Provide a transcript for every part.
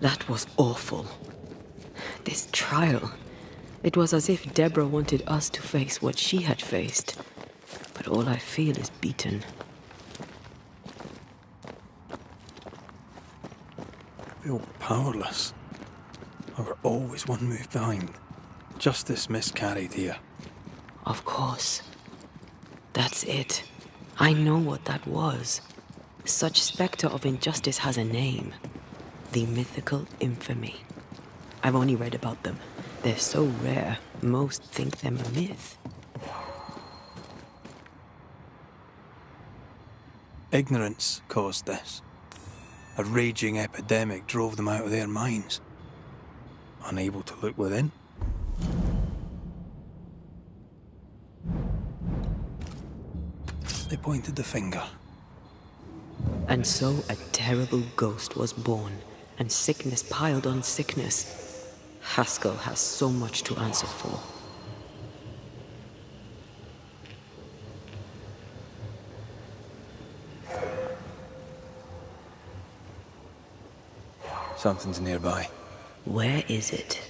That was awful. This trial. It was as if Deborah wanted us to face what she had faced. But all I feel is beaten. I feel powerless. I were always one move behind. Justice miscarried here. Of course. That's it. I know what that was. Such spectre of injustice has a name. The mythical infamy. I've only read about them. They're so rare, most think them a myth. Ignorance caused this. A raging epidemic drove them out of their minds. Unable to look within. They pointed the finger. And so a terrible ghost was born, and sickness piled on sickness. Haskell has so much to answer for. Something's nearby. Where is it?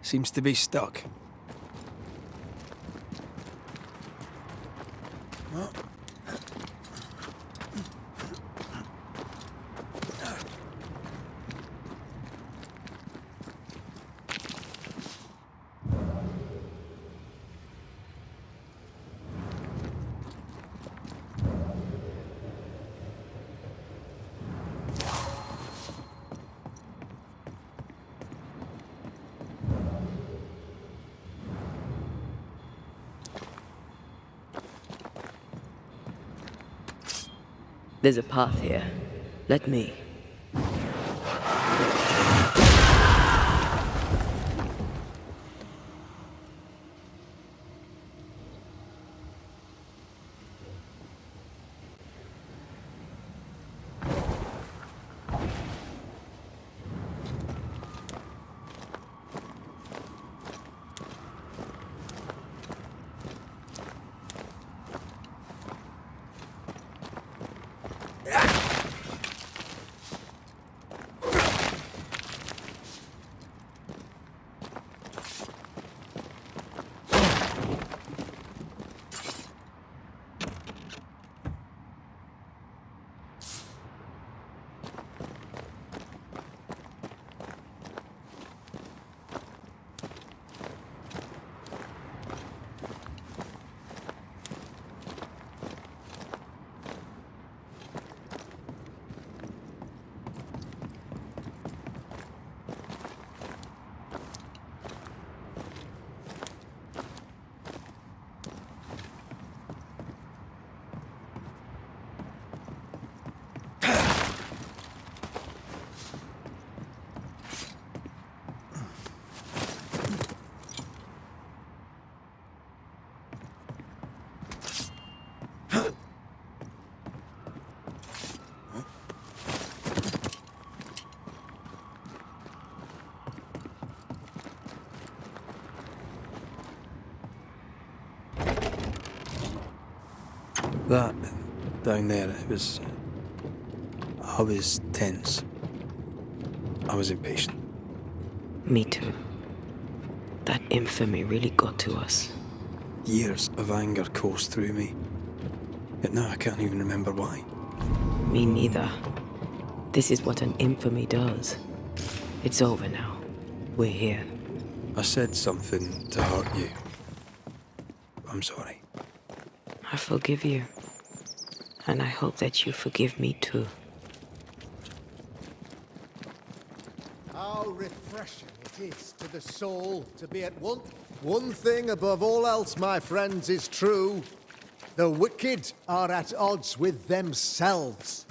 Seems to be stuck. There's a path here. Let me. That, down there, I was tense. I was impatient. Me too. That infamy really got to us. Years of anger coursed through me. Yet now I can't even remember why. Me neither. This is what an infamy does. It's over now. We're here. I said something to hurt you. I'm sorry. I forgive you. And I hope that you forgive me too. refreshing it is to the soul to be at one. One thing above all else, my friends, is true. The wicked are at odds with themselves.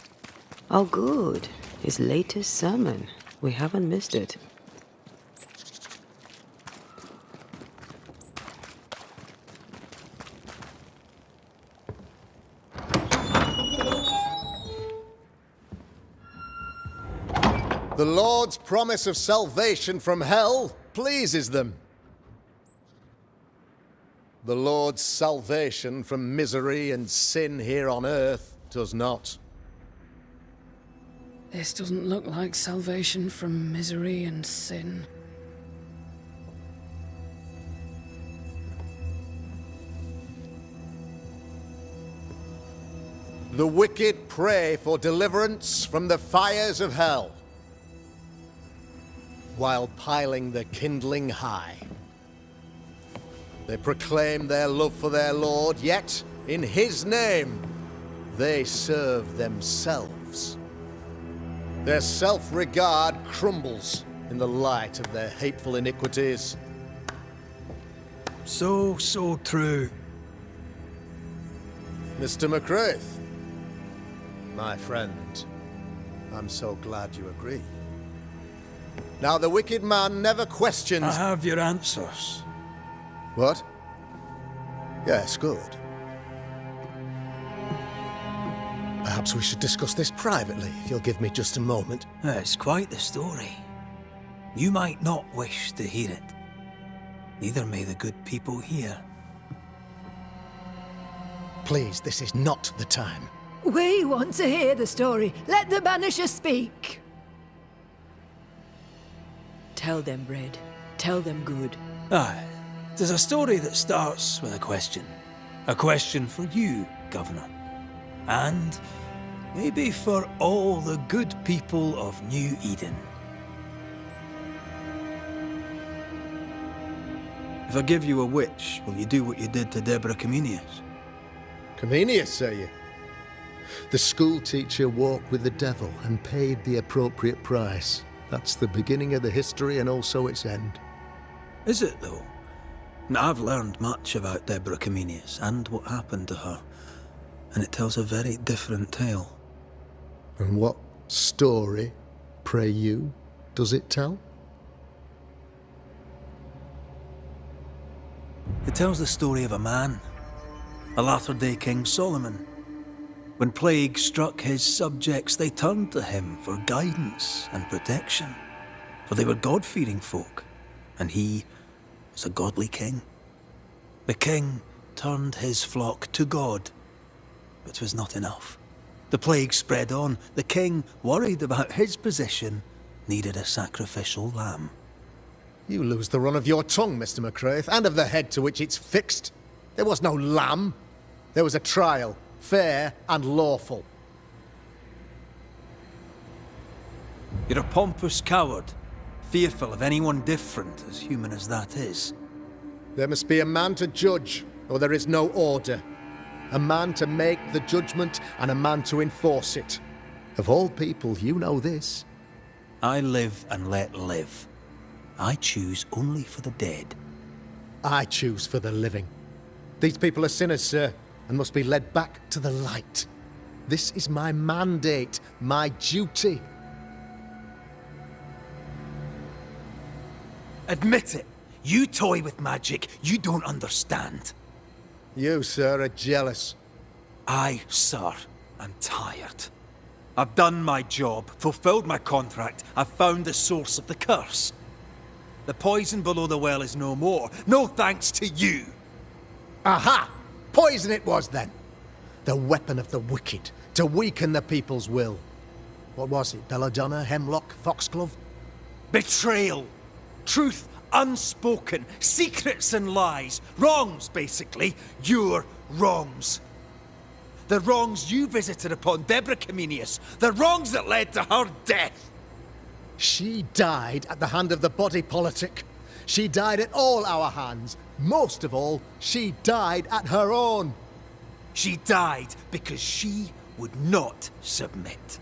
Oh, good. His latest sermon. We haven't missed it. The Lord's promise of salvation from hell pleases them. The Lord's salvation from misery and sin here on earth does not. This doesn't look like salvation from misery and sin. The wicked pray for deliverance from the fires of hell, while piling the kindling high. They proclaim their love for their Lord, yet, in His name, they serve themselves. Their self-regard crumbles in the light of their hateful iniquities. So true. Mr. McCraith, my friend, I'm so glad you agree. Now, the wicked man never questions... I have your answers. What? Yes, good. Perhaps we should discuss this privately, if you'll give me just a moment. It's quite the story. You might not wish to hear it. Neither may the good people here. Please, this is not the time. We want to hear the story. Let the Banishers speak. Tell them, Red. Tell them good. Aye. It is a story that starts with a question. A question for you, Governor. And maybe for all the good people of New Eden. If I give you a witch, will you do what you did to Deborah Comenius? Comenius, say you? The school teacher walked with the devil and paid the appropriate price. That's the beginning of the history and also its end. Is it, though? Now, I've learned much about Deborah Comenius and what happened to her, and it tells a very different tale. And what story, pray you, does it tell? It tells the story of a man, a latter-day King Solomon. When plague struck his subjects, they turned to him for guidance and protection, for they were God-fearing folk, and he was a godly king. The king turned his flock to God, but it was not enough. The plague spread on. The king, worried about his position, needed a sacrificial lamb. You lose the run of your tongue, Mr. McCraith, and of the head to which it's fixed. There was no lamb. There was a trial, fair and lawful. You're a pompous coward, fearful of anyone different, as human as that is. There must be a man to judge, or there is no order. A man to make the judgment, and a man to enforce it. Of all people, you know this. I live and let live. I choose only for the dead. I choose for the living. These people are sinners, sir, and must be led back to the light. This is my mandate, my duty. Admit it. You toy with magic you don't understand. You, sir, are jealous. I, sir, am tired. I've done my job, fulfilled my contract, I've found the source of the curse. The poison below the well is no more. No thanks to you. Aha! Poison it was, then. The weapon of the wicked, to weaken the people's will. What was it, belladonna, hemlock, foxglove? Betrayal. Truth unspoken. Secrets and lies. Wrongs, basically. Your wrongs. The wrongs you visited upon Deborah Comenius. The wrongs that led to her death. She died at the hand of the body politic. She died at all our hands. Most of all, she died at her own. She died because she would not submit.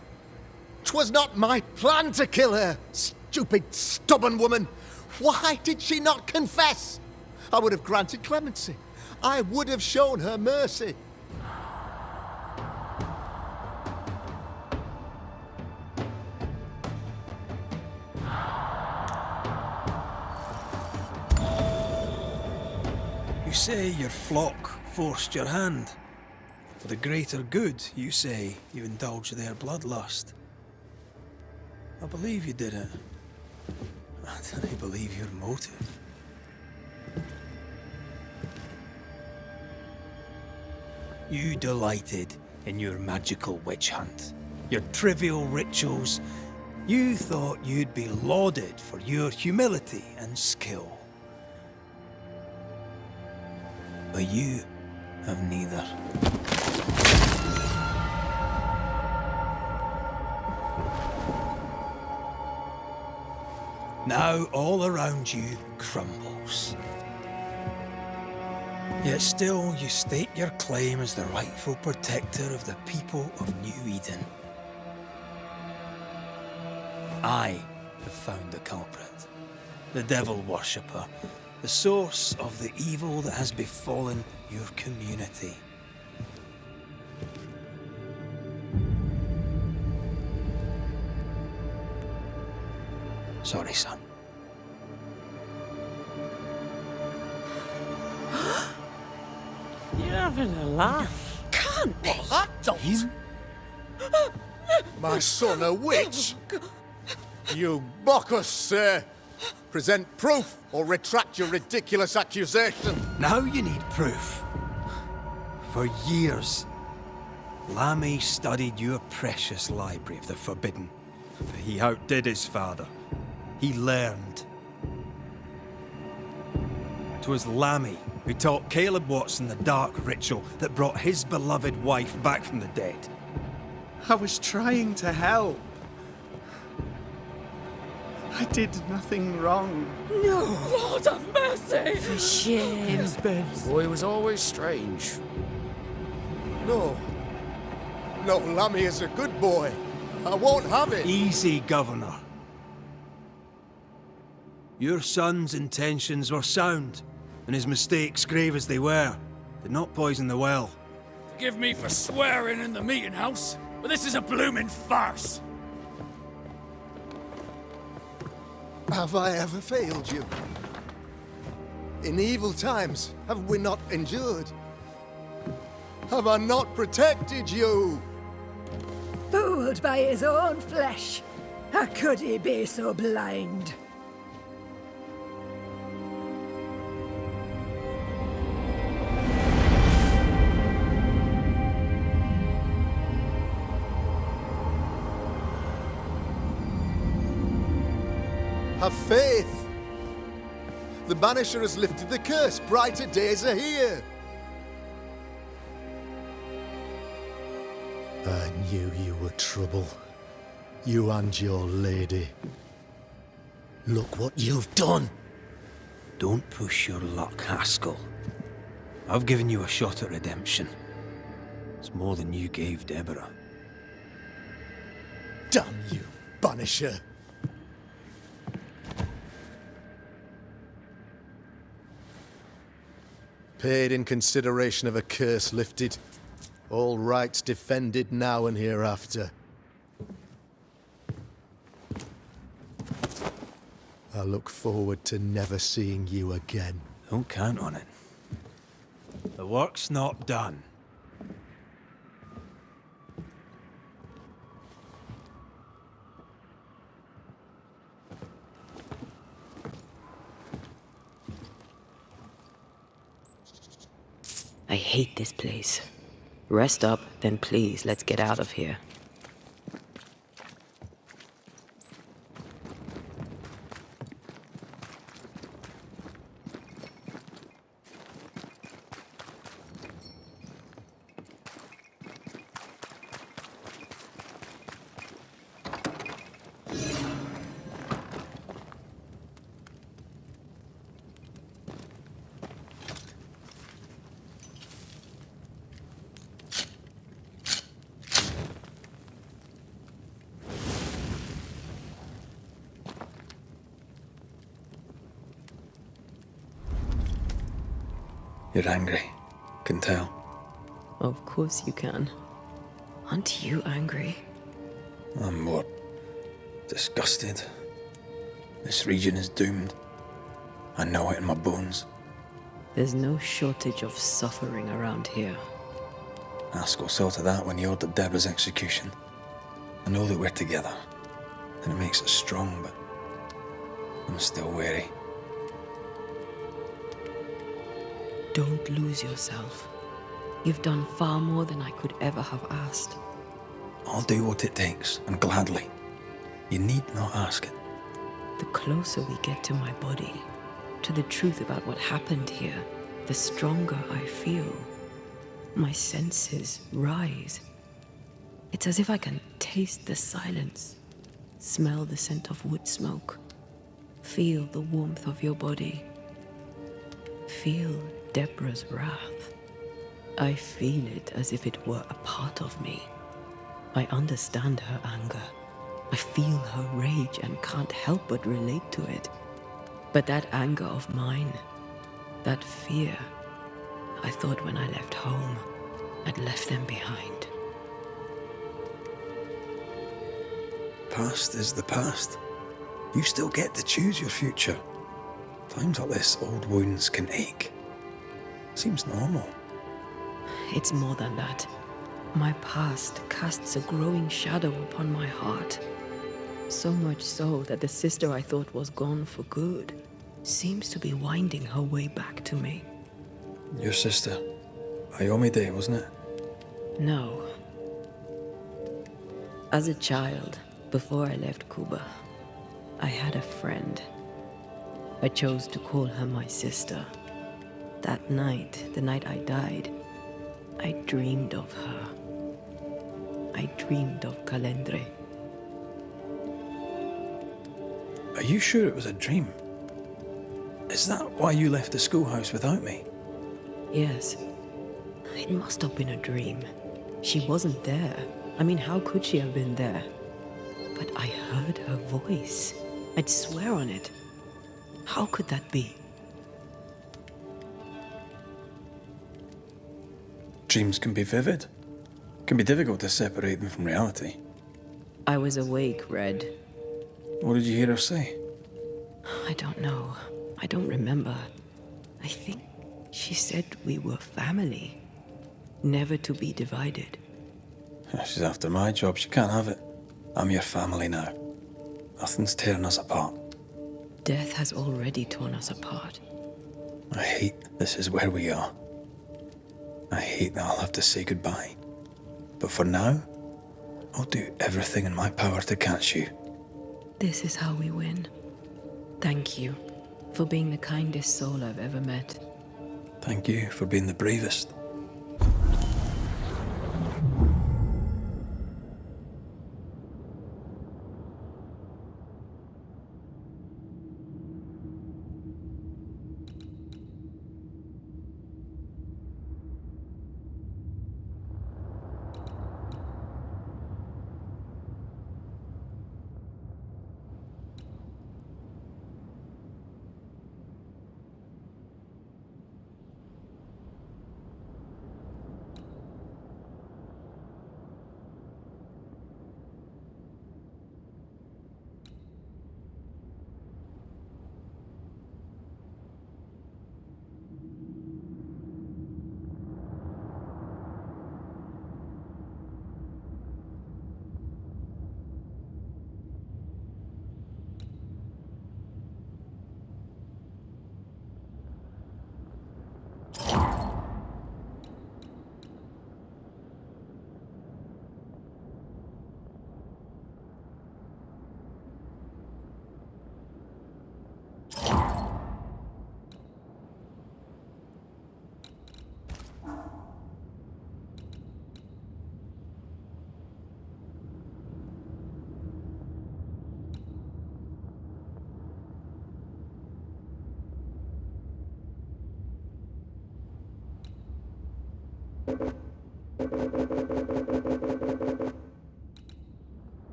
'Twas not my plan to kill her, stupid, stubborn woman. Why did she not confess? I would have granted clemency. I would have shown her mercy. You say your flock forced your hand. For the greater good, you say you indulged their bloodlust. I believe you did it. I don't believe your motive. You delighted in your magical witch hunt, your trivial rituals. You thought you'd be lauded for your humility and skill. But you have neither. Now all around you crumbles. Yet still you stake your claim as the rightful protector of the people of New Eden. I have found the culprit, the devil worshipper, the source of the evil that has befallen your community. Sorry, son. You're having a laugh. Can't be. I don't. My son, a witch? You mock us, sir. Present proof or retract your ridiculous accusation. Now you need proof. For years, Lammy studied your precious library of the forbidden. He outdid his father. He learned. 'Twas Lammy who taught Caleb Watson the dark ritual that brought his beloved wife back from the dead. I was trying to help. I did nothing wrong. Lord have mercy! For shame. The boy was always strange. No. No, Lammy is a good boy. I won't have it. Easy, Governor. Your son's intentions were sound, and his mistakes, grave as they were, did not poison the well. Forgive me for swearing in the meeting house, but this is a blooming farce. Have I ever failed you? In evil times, have we not endured? Have I not protected you? Fooled by his own flesh. How could he be so blind? Have faith. The Banisher has lifted the curse. Brighter days are here. I knew you were trouble. You and your lady. Look what you've done. Don't push your luck, Haskell. I've given you a shot at redemption. It's more than you gave Deborah. Damn you, Banisher. Paid in consideration of a curse lifted. All rights defended now and hereafter. I look forward to never seeing you again. Don't count on it. The work's not done. I hate this place. Rest up, then please, let's get out of here. You're angry. Can tell. Of course you can. Aren't you angry? I'm more disgusted. This region is doomed. I know it in my bones. There's no shortage of suffering around here. Askell saw to that when he ordered Deborah's execution. I know that we're together, and it makes us strong, but I'm still wary. Don't lose yourself. You've done far more than I could ever have asked. I'll do what it takes, and gladly. You need not ask it. The closer we get to my body, to the truth about what happened here, the stronger I feel. My senses rise. It's as if I can taste the silence, smell the scent of wood smoke, feel the warmth of your body, feel Deborah's wrath. I feel it as if it were a part of me. I understand her anger. I feel her rage and can't help but relate to it. But that anger of mine, that fear, I thought when I left home, I'd left them behind. Past is the past. You still get to choose your future. Times like this, old wounds can ache. Seems normal. It's more than that. My past casts a growing shadow upon my heart. So much so that the sister I thought was gone for good seems to be winding her way back to me. Your sister. Ayomide, wasn't it? No. As a child, before I left Cuba, I had a friend. I chose to call her my sister. That night, the night I died, I dreamed of her. I dreamed of Calendre. Are you sure it was a dream? Is that why you left the schoolhouse without me? Yes. It must have been a dream. She wasn't there. I mean, how could she have been there? But I heard her voice. I'd swear on it. How could that be? Dreams can be vivid. Can be difficult to separate them from reality. I was awake, Red. What did you hear her say? I don't know. I don't remember. I think she said we were family. Never to be divided. She's after my job. She can't have it. I'm your family now. Nothing's tearing us apart. Death has already torn us apart. I hate this is where we are. I hate that I'll have to say goodbye. But for now, I'll do everything in my power to catch you. This is how we win. Thank you for being the kindest soul I've ever met. Thank you for being the bravest.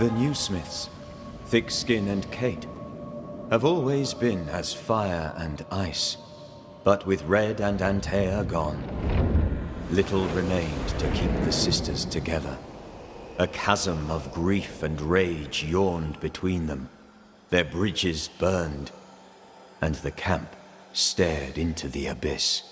The new Smiths, Thickskin and Kate, have always been as fire and ice. But with Red and Antea gone, little remained to keep the sisters together. A chasm of grief and rage yawned between them. Their bridges burned, and the camp stared into the abyss.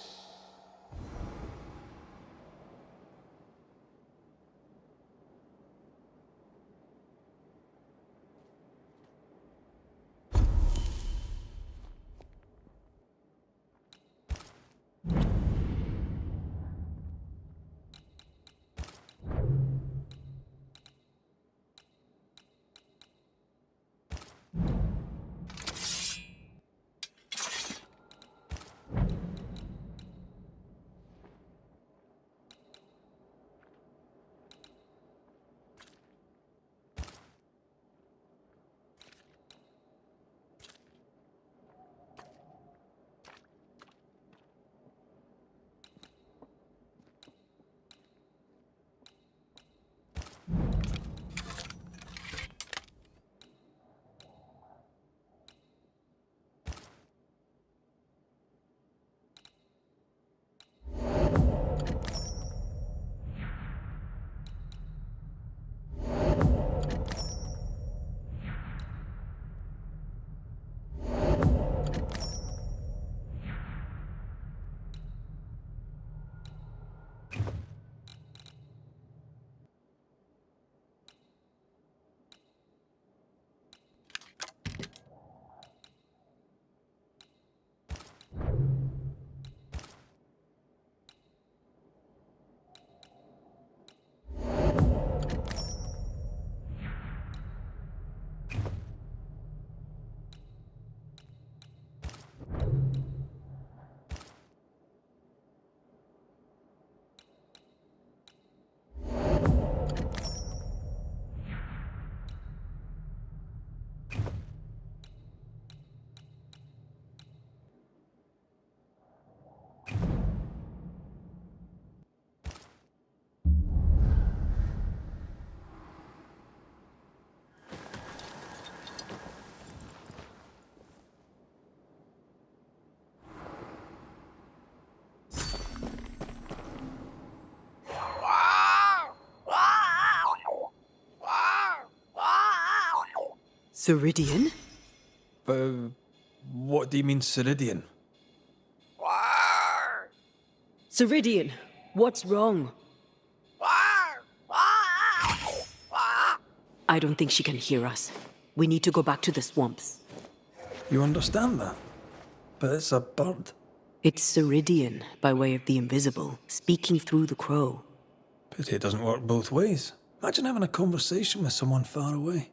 Ceridian? What do you mean, Ceridian? Ceridian, what's wrong? I don't think she can hear us. We need to go back to the swamps. You understand that? But it's a bird. It's Ceridian, by way of the invisible, speaking through the crow. Pity it doesn't work both ways. Imagine having a conversation with someone far away.